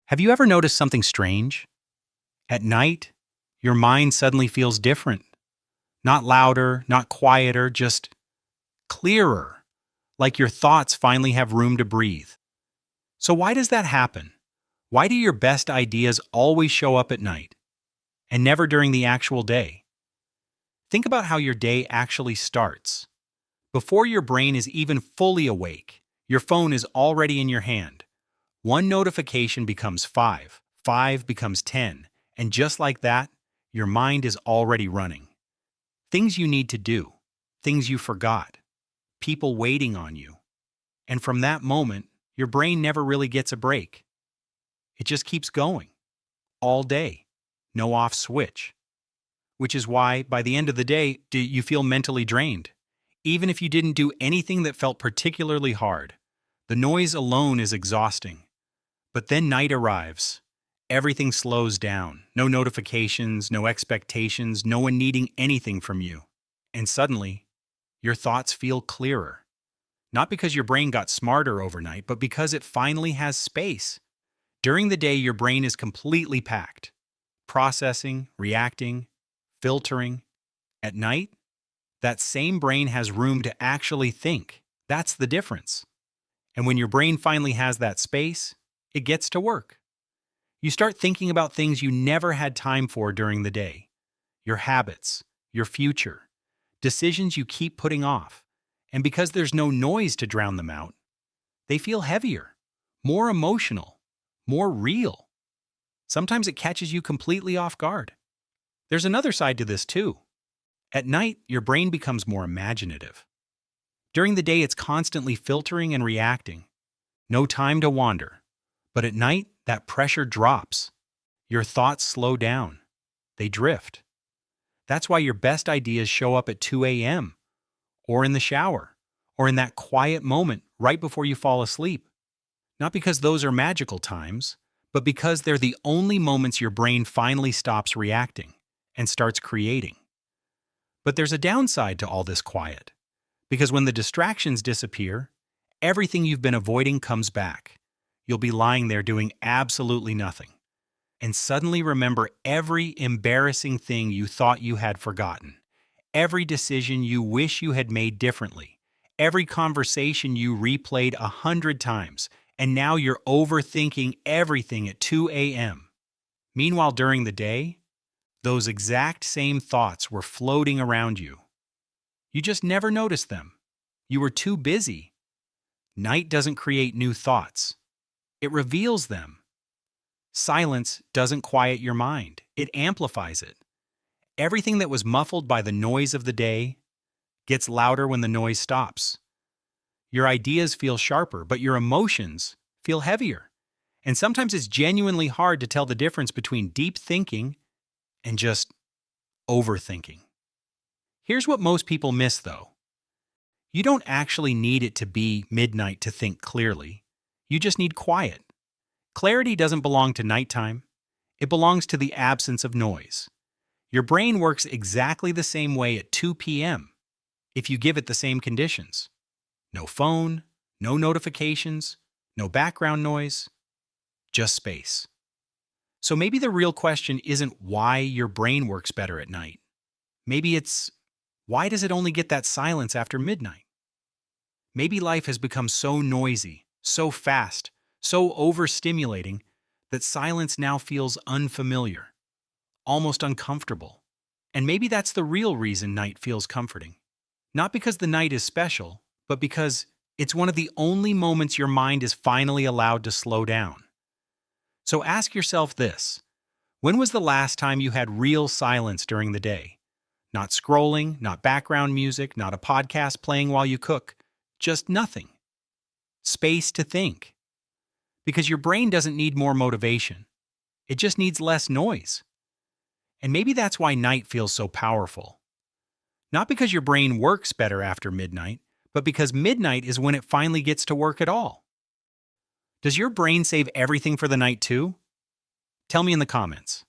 Have you ever noticed something strange? At night, your mind suddenly feels different. Not louder, not quieter, just clearer, like your thoughts finally have room to breathe. So why does that happen? Why do your best ideas always show up at night and never during the actual day? Think about how your day actually starts. Before your brain is even fully awake, your phone is already in your hand. One notification becomes five, five becomes 10, and just like that, your mind is already running. Things you need to do, things you forgot, people waiting on you. And from that moment, your brain never really gets a break. It just keeps going, all day, no off switch. Which is why, by the end of the day, you feel mentally drained. Even if you didn't do anything that felt particularly hard, the noise alone is exhausting. But then night arrives. Everything slows down. No notifications, no expectations, no one needing anything from you. And suddenly, your thoughts feel clearer. Not because your brain got smarter overnight, but because it finally has space. During the day, your brain is completely packed. Processing, reacting, filtering. At night, that same brain has room to actually think. That's the difference. And when your brain finally has that space, it gets to work. You start thinking about things you never had time for during the day. Your habits, your future, decisions you keep putting off. And because there's no noise to drown them out, they feel heavier, more emotional, more real. Sometimes it catches you completely off guard. There's another side to this too. At night, your brain becomes more imaginative. During the day, it's constantly filtering and reacting. No time to wander. But at night, that pressure drops. Your thoughts slow down. They drift. That's why your best ideas show up at 2 a.m., or in the shower, or in that quiet moment right before you fall asleep. Not because those are magical times, but because they're the only moments your brain finally stops reacting and starts creating. But there's a downside to all this quiet, because when the distractions disappear, everything you've been avoiding comes back. You'll be lying there doing absolutely nothing, and suddenly remember every embarrassing thing you thought you had forgotten, every decision you wish you had made differently, every conversation you replayed 100 times, and now you're overthinking everything at 2 a.m. Meanwhile, during the day, those exact same thoughts were floating around you. You just never noticed them. You were too busy. Night doesn't create new thoughts. It reveals them. Silence doesn't quiet your mind. It amplifies it. Everything that was muffled by the noise of the day gets louder when the noise stops. Your ideas feel sharper, but your emotions feel heavier. And sometimes it's genuinely hard to tell the difference between deep thinking and just overthinking. Here's what most people miss, though. You don't actually need it to be midnight to think clearly. You just need quiet. Clarity doesn't belong to nighttime. It belongs to the absence of noise. Your brain works exactly the same way at 2 p.m. if you give it the same conditions. No phone, no notifications, no background noise, just space. So maybe the real question isn't why your brain works better at night. Maybe it's, why does it only get that silence after midnight? Maybe life has become so noisy, so fast, so overstimulating that silence now feels unfamiliar, almost uncomfortable. And maybe that's the real reason night feels comforting. Not because the night is special, but because it's one of the only moments your mind is finally allowed to slow down. So ask yourself this: when was the last time you had real silence during the day? Not scrolling, not background music, not a podcast playing while you cook, just nothing. Space to think. Because your brain doesn't need more motivation. It just needs less noise. And maybe that's why night feels so powerful. Not because your brain works better after midnight, but because midnight is when it finally gets to work at all. Does your brain save everything for the night too? Tell me in the comments.